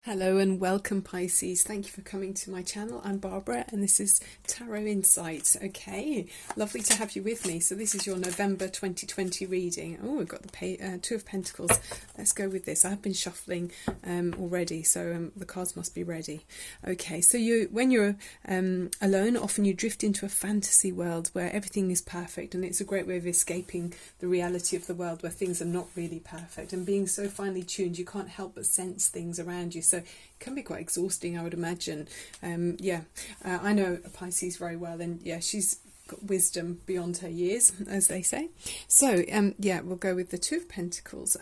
Hello and welcome, Pisces. Thank you for coming to my channel. I'm Barbara and this is Tarot Insights. Okay, lovely to have you with me. So this is your November 2020 reading. Oh, we've got the Two of Pentacles. Let's go with this. I've been shuffling already, so the cards must be ready. Okay, so when you're alone, often you drift into a fantasy world where everything is perfect, and it's a great way of escaping the reality of the world where things are not really perfect. And being so finely tuned, you can't help but sense things around you. So it can be quite exhausting, I would imagine. I know Pisces very well, and yeah, she's got wisdom beyond her years, as they say. So we'll go with the Two of Pentacles.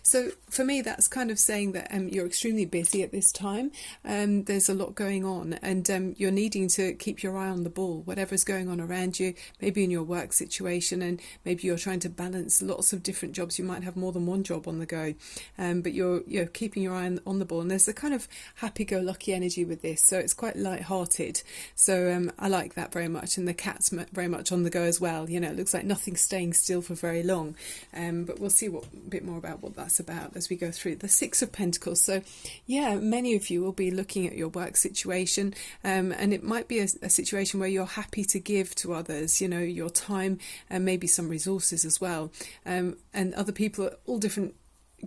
So for me, that's kind of saying that you're extremely busy at this time. There's a lot going on, and you're needing to keep your eye on the ball, whatever's going on around you, maybe in your work situation, and maybe you're trying to balance lots of different jobs. You might have more than one job on the go, but you're keeping your eye on the ball. And there's a kind of happy-go-lucky energy with this, so it's quite light-hearted. So I like that very much, and the cat's very much on the go as well. You know, it looks like nothing's staying still for very long, but we'll see a bit more about what that's about as we go through the Six of Pentacles. So yeah, many of you will be looking at your work situation, and it might be a situation where you're happy to give to others, you know, your time and maybe some resources as well, and other people are all different,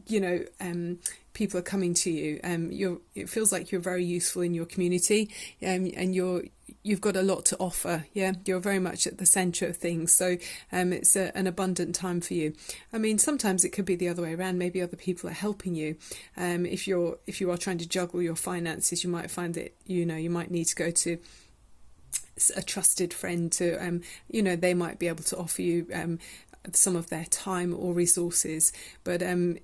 you know, people are coming to you. It feels like you're very useful in your community, and you've got a lot to offer. Yeah, you're very much at the center of things, so it's an abundant time for you. I mean, sometimes it could be the other way around. Maybe other people are helping you. If you are trying to juggle your finances, you might find that you might need to go to a trusted friend to they might be able to offer you some of their time or resources, but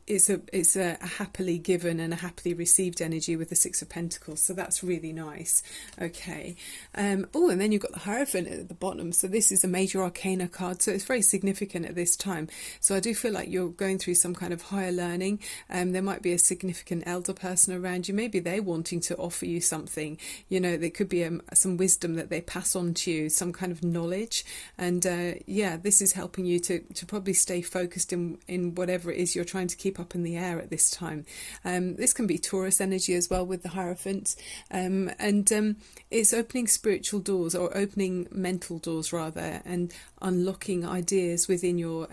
it's a happily given and a happily received energy with the Six of Pentacles, so that's really nice. Okay, and then you've got the Hierophant at the bottom, so this is a major arcana card, so it's very significant at this time. So I do feel like you're going through some kind of higher learning. There might be a significant elder person around you, maybe they're wanting to offer you something. You know, there could be some wisdom that they pass on to you, some kind of knowledge, and this is helping you to probably stay focused in whatever it is you're trying to keep up in the air at this time. This can be Taurus energy as well with the Hierophant, and it's opening spiritual doors, or opening mental doors rather, and unlocking ideas within your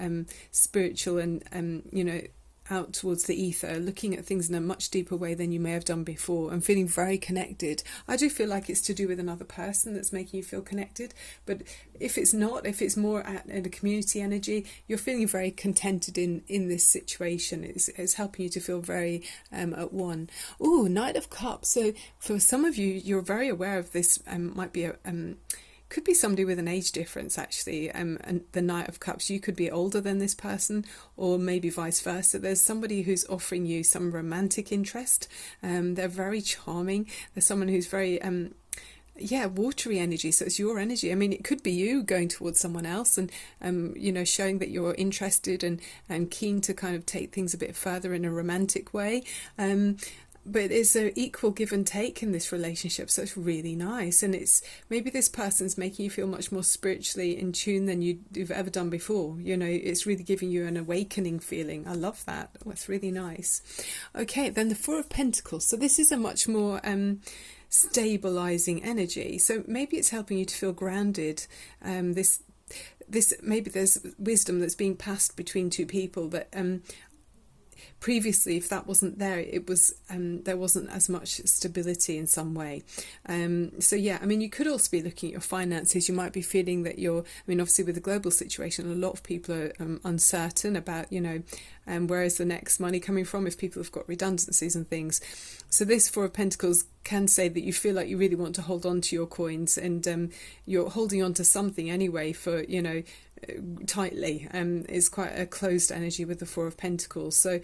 spiritual and out towards the ether, looking at things in a much deeper way than you may have done before, and feeling very connected. I do feel like it's to do with another person that's making you feel connected, but if it's not, if it's more at a community energy, you're feeling very contented in this situation. It's helping you to feel very at one. Oh, Knight of Cups. So for some of you, you're very aware of this. Might be could be somebody with an age difference, actually, and the Knight of Cups, you could be older than this person, or maybe vice versa. There's somebody who's offering you some romantic interest. They're very charming. There's someone who's very watery energy, so it's your energy. I mean, it could be you going towards someone else and showing that you're interested and keen to kind of take things a bit further in a romantic way. But it's an equal give and take in this relationship, so it's really nice. And it's maybe this person's making you feel much more spiritually in tune than you've ever done before. You know, it's really giving you an awakening feeling. I love that. Oh, it's really nice. Okay, then the Four of Pentacles. So this is a much more stabilizing energy. So maybe it's helping you to feel grounded. This maybe there's wisdom that's being passed between two people that previously, if that wasn't there, it was there wasn't as much stability in some way. So yeah, I mean, you could also be looking at your finances. You might be feeling that obviously with the global situation, a lot of people are uncertain about, where is the next money coming from if people have got redundancies and things. So this Four of Pentacles can say that you feel like you really want to hold on to your coins, and you're holding on to something anyway for, tightly. Is quite a closed energy with the Four of Pentacles. So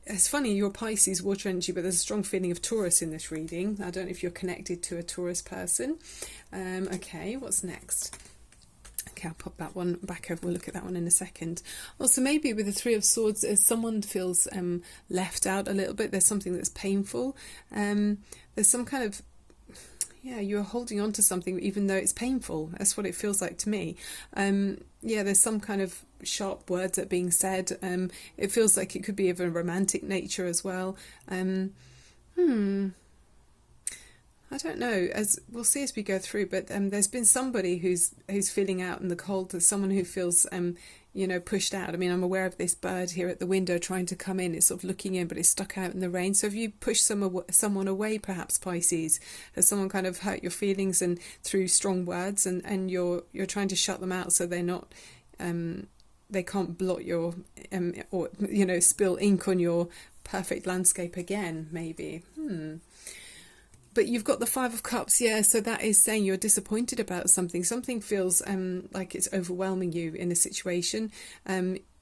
it's funny, you're Pisces water energy, but there's a strong feeling of Taurus in this reading. I don't know if you're connected to a Taurus person. Okay, what's next? Okay, I'll pop that one back over. We'll look at that one in a second. Also, maybe with the Three of Swords, as someone feels left out a little bit, there's something that's painful. There's some kind of you're holding on to something even though it's painful. That's what it feels like to me. There's some kind of sharp words that are being said. It feels like it could be of a romantic nature as well. I don't know, as we'll see as we go through, but there's been somebody who's feeling out in the cold. There's someone who feels pushed out. I mean, I'm aware of this bird here at the window trying to come in. It's sort of looking in, but it's stuck out in the rain. So if you push someone away, perhaps, Pisces, has someone kind of hurt your feelings and through strong words, and you're trying to shut them out so they're not they can't blot your or spill ink on your perfect landscape again, maybe. But you've got the Five of Cups, yeah, so that is saying you're disappointed about something. Something feels like it's overwhelming you in a situation.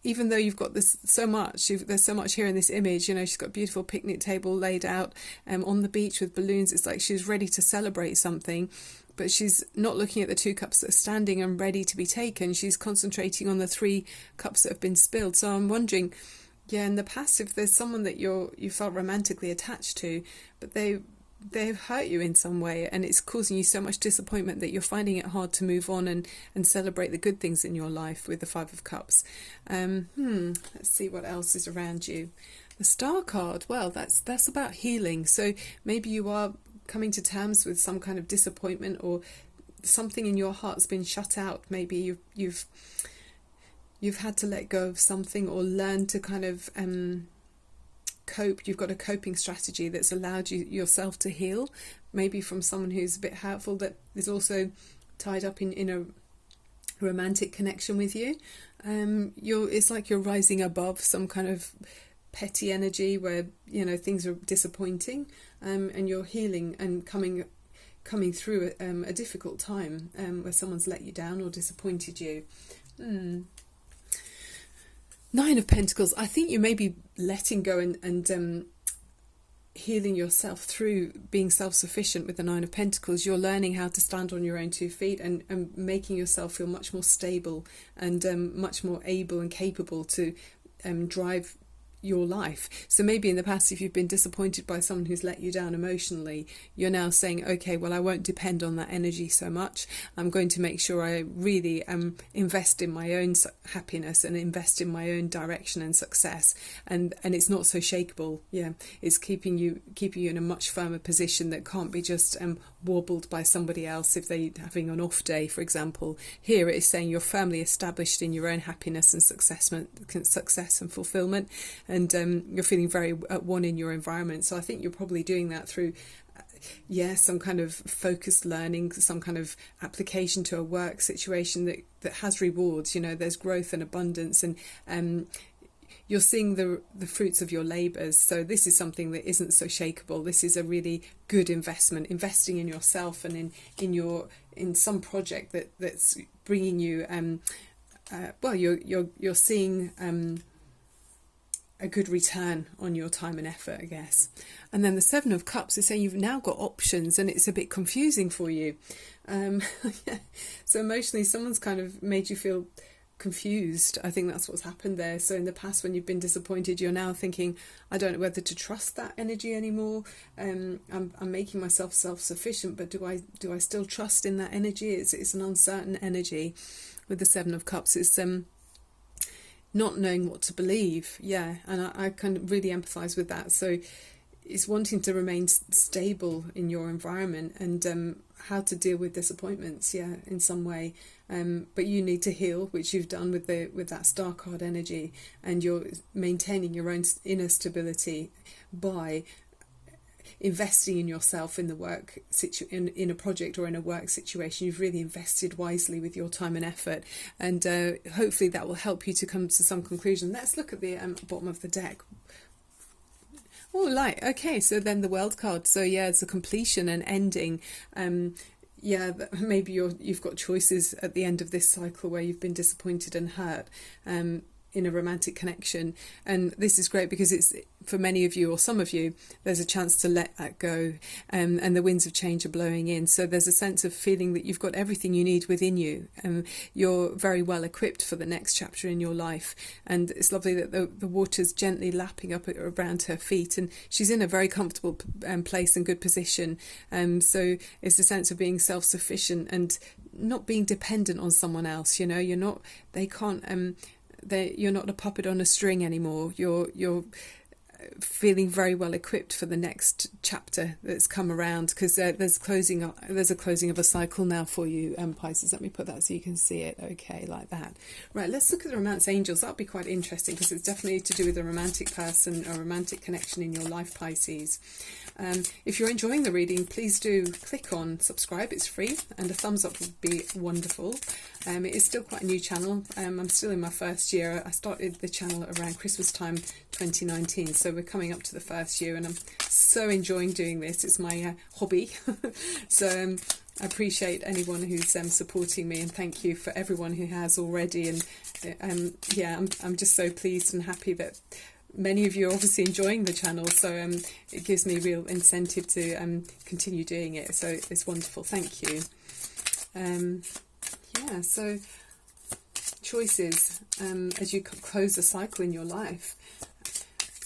Even though you've got this so much, there's so much here in this image. She's got a beautiful picnic table laid out on the beach with balloons. It's like she's ready to celebrate something, but she's not looking at the 2 cups that are standing and ready to be taken. She's concentrating on the 3 cups that have been spilled. So I'm wondering, yeah, in the past, if there's someone that you felt romantically attached to, but they've hurt you in some way, and it's causing you so much disappointment that you're finding it hard to move on and celebrate the good things in your life with the 5 of Cups. Let's see what else is around you. The Star card, well, that's about healing. So maybe you are coming to terms with some kind of disappointment, or something in your heart's been shut out. Maybe you've had to let go of something or learn to kind of cope. You've got a coping strategy that's allowed yourself to heal, maybe from someone who's a bit hurtful, that is also tied up in a romantic connection with you. It's like you're rising above some kind of petty energy where things are disappointing, and you're healing and coming through a difficult time where someone's let you down or disappointed you. 9 of Pentacles. I think you may be letting go and healing yourself through being self-sufficient with the 9 of Pentacles. You're learning how to stand on your own 2 feet and making yourself feel much more stable and much more able and capable to drive your life. So maybe in the past, if you've been disappointed by someone who's let you down emotionally, you're now saying, okay, well, I won't depend on that energy so much. I'm going to make sure I really invest in my own happiness and invest in my own direction and success, and it's not so shakeable. Yeah, it's keeping you in a much firmer position that can't be just wobbled by somebody else if they're having an off day, for example. Here it is saying you're firmly established in your own happiness and success and fulfillment, and you're feeling very at one in your environment. So I think you're probably doing that through some kind of focused learning, some kind of application to a work situation that has rewards. There's growth and abundance, and you're seeing the fruits of your labours. So this is something that isn't so shakeable. This is a really good investment, investing in yourself and in some project that's bringing you you're seeing a good return on your time and effort, I guess. And then the 7 of Cups is saying you've now got options, and it's a bit confusing for you. So emotionally, someone's kind of made you feel confused. I think that's what's happened there. So in the past, when you've been disappointed, you're now thinking, I don't know whether to trust that energy anymore. I'm making myself self-sufficient, but do I still trust in that energy? It's an uncertain energy with the 7 of Cups. It's not knowing what to believe. Yeah, and I can really empathise with that. So it's wanting to remain stable in your environment, and how to deal with disappointments, in some way. But you need to heal, which you've done with that Star card energy, and you're maintaining your own inner stability by investing in yourself in the work in a project or in a work situation. You've really invested wisely with your time and effort, and hopefully that will help you to come to some conclusion. Let's look at the bottom of the deck. Oh, light. Okay, so then the World card. So yeah, it's a completion and ending. Maybe you've got choices at the end of this cycle where you've been disappointed and hurt in a romantic connection, and this is great because it's, for many of you or some of you, there's a chance to let that go, and the winds of change are blowing in. So there's a sense of feeling that you've got everything you need within you, and you're very well equipped for the next chapter in your life. And it's lovely that the water's gently lapping up around her feet, and she's in a very comfortable place and good position. So it's a sense of being self-sufficient and not being dependent on someone else. You're not. They can't. you're not a puppet on a string anymore. You're feeling very well equipped for the next chapter that's come around, because there's a closing of a cycle now for you, Pisces. Let me put that so you can see it. Okay, like that. Right, let's look at the romance angels. That'll be quite interesting, because it's definitely to do with a romantic person, a romantic connection in your life, Pisces. If you're enjoying the reading, please do click on subscribe. It's free, and a thumbs up would be wonderful. It is still quite a new channel. I'm still in my first year. I started the channel around Christmas time 2019, so we're coming up to the first year, and I'm so enjoying doing this. It's my hobby. So I appreciate anyone who's supporting me, and thank you for everyone who has already. And yeah, I'm just so pleased and happy that many of you are obviously enjoying the channel, so it gives me real incentive to continue doing it. So it's wonderful. Thank you. Yeah, so choices as you close the cycle in your life.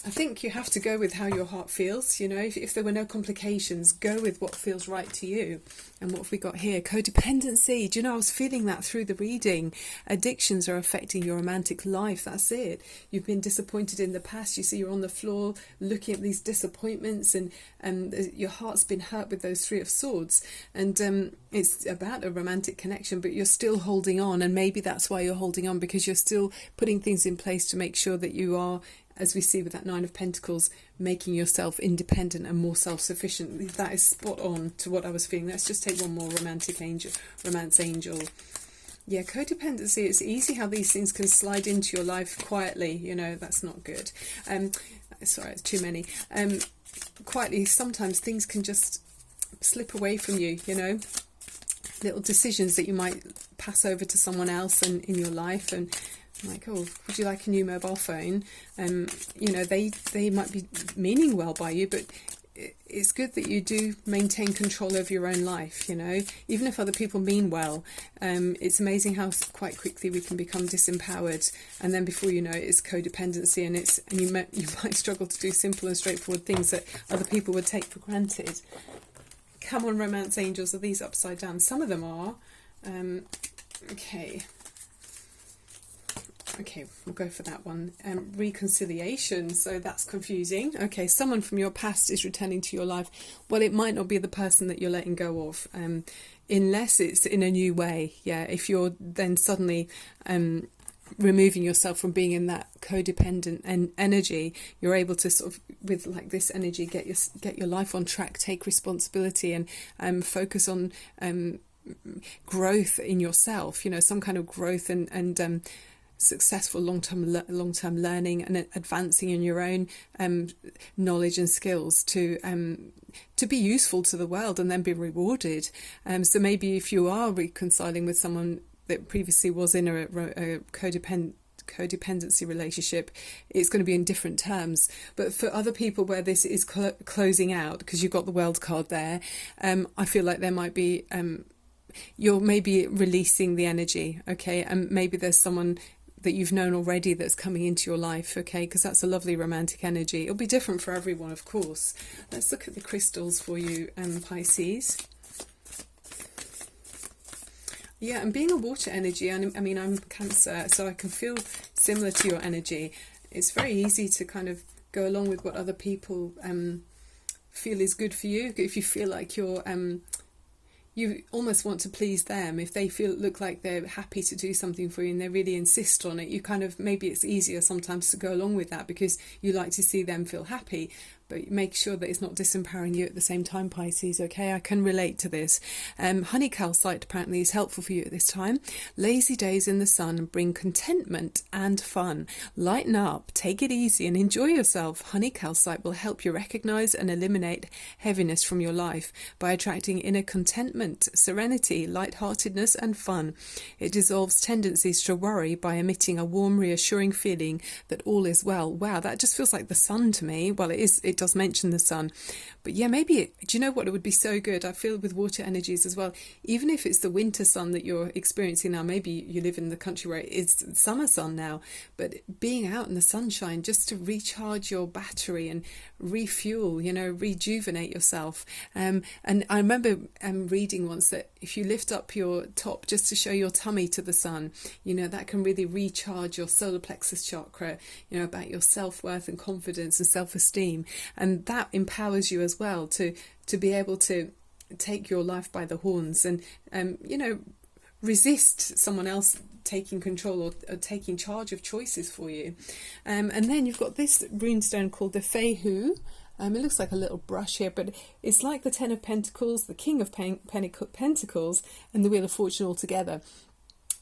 I think you have to go with how your heart feels. You know, if there were no complications, go with what feels right to you. And what have we got here? Codependency. Do you know, I was feeling that through the reading. Addictions are affecting your romantic life. That's it. You've been disappointed in the past. You see, you're on the floor looking at these disappointments, and your heart's been hurt with those Three of Swords. And it's about a romantic connection, but you're still holding on. And maybe that's why you're holding on, because you're still putting things in place to make sure that you are, as we see with that Nine of Pentacles, making yourself independent and more self-sufficient. That is spot on to what I was feeling. Let's just take one more romance angel. Yeah, codependency. It's easy how these things can slide into your life quietly. You know, that's not good. Sorry, it's too many. Quietly, sometimes things can just slip away from you, you know. Little decisions that you might pass over to someone else and in your life, and like, oh, would you like a new mobile phone? You know, they might be meaning well by you, but it's good that you do maintain control over your own life, you know, even if other people mean well. It's amazing how quite quickly we can become disempowered, and then before you know it, it's codependency, and you might struggle to do simple and straightforward things that other people would take for granted. Come on, romance angels, are these upside down? Some of them are. Okay, we'll go for that one. Reconciliation, so that's confusing. Okay, someone from your past is returning to your life. Well, it might not be the person that you're letting go of, unless it's in a new way. Yeah, if you're then suddenly removing yourself from being in that codependent energy, you're able to sort of, with like this energy, get your life on track, take responsibility, and focus on growth in yourself. You know, some kind of growth and successful long-term learning, and advancing in your own knowledge and skills to be useful to the world and then be rewarded. So maybe if you are reconciling with someone that previously was in a codependency relationship, it's going to be in different terms. But for other people where this is closing out, because you've got the World card there, I feel like there might be you're maybe releasing the energy, okay, and maybe there's someone that you've known already that's coming into your life, okay, because that's a lovely romantic energy. It'll be different for everyone, of course. Let's look at the crystals for you, Pisces. Yeah, and being a water energy, I mean, I'm Cancer, so I can feel similar to your energy. It's very easy to kind of go along with what other people feel is good for you. If you feel like you almost want to please them, if they look like they're happy to do something for you and they really insist on it, you kind of, maybe it's easier sometimes to go along with that because you like to see them feel happy. But make sure that it's not disempowering you at the same time, Pisces, okay? I can relate to this. Honey calcite apparently is helpful for you at this time. Lazy days in the sun bring contentment and fun. Lighten up, take it easy and enjoy yourself. Honey calcite will help you recognize and eliminate heaviness from your life by attracting inner contentment, serenity, lightheartedness and fun. It dissolves tendencies to worry by emitting a warm, reassuring feeling that all is well. Wow, that just feels like the sun to me. Well, it it does mention the sun. But yeah, maybe, do you know what, it would be so good, I feel, with water energies as well, even if it's the winter sun that you're experiencing now. Maybe you live in the country where it's summer sun now, but being out in the sunshine just to recharge your battery and refuel, you know, rejuvenate yourself. And I remember reading once that if you lift up your top just to show your tummy to the sun, you know, that can really recharge your solar plexus chakra, you know, about your self-worth and confidence and self-esteem. And that empowers you as well to be able to take your life by the horns and, you know, resist someone else taking control or taking charge of choices for you. And then you've got this runestone called the Feihu. It looks like a little brush here, but it's like the Ten of Pentacles, the King of Pentacles, and the Wheel of Fortune all together.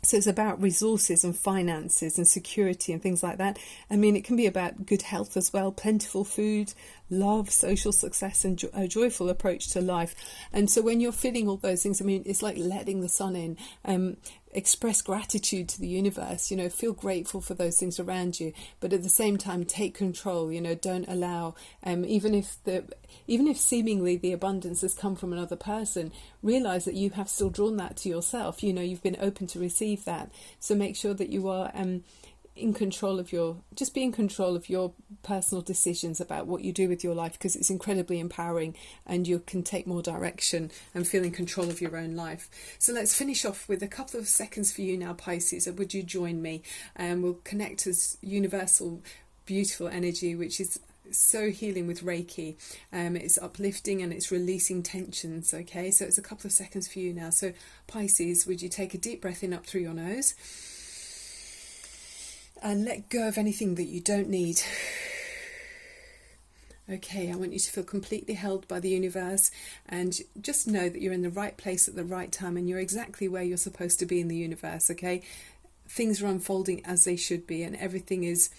So it's about resources and finances and security and things like that. I mean, it can be about good health as well, plentiful food, love, social success, and a joyful approach to life. And so when you're feeling all those things, I mean, it's like letting the sun in. Express gratitude to the universe, you know, feel grateful for those things around you, but at the same time take control, you know, don't allow, even if seemingly the abundance has come from another person, realize that you have still drawn that to yourself. You know, you've been open to receive that. So make sure that you are in control of be in control of your personal decisions about what you do with your life, because it's incredibly empowering and you can take more direction and feel in control of your own life. So let's finish off with a couple of seconds for you now, Pisces. Would you join me? And we'll connect as universal, beautiful energy, which is so healing with Reiki. It's uplifting and it's releasing tensions. Okay, so it's a couple of seconds for you now. So Pisces, would you take a deep breath in up through your nose and let go of anything that you don't need. Okay, I want you to feel completely held by the universe and just know that you're in the right place at the right time and you're exactly where you're supposed to be in the universe, okay? Things are unfolding as they should be and everything is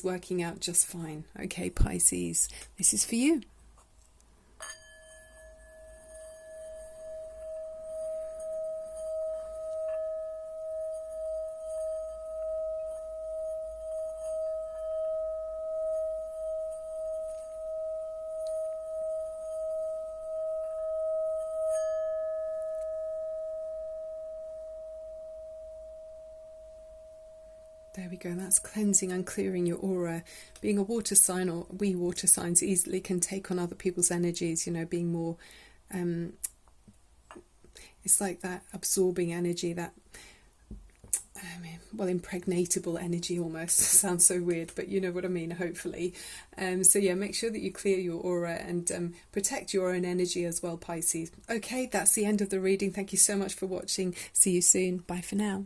working out just fine. Okay, Pisces, this is for you. There we go, that's cleansing and clearing your aura. Being a water sign, or we water signs easily can take on other people's energies, you know, being more, it's like that absorbing energy, that, impregnatable energy almost. Sounds so weird, but you know what I mean, hopefully. So yeah, make sure that you clear your aura and protect your own energy as well, Pisces. Okay, that's the end of the reading. Thank you so much for watching. See you soon. Bye for now.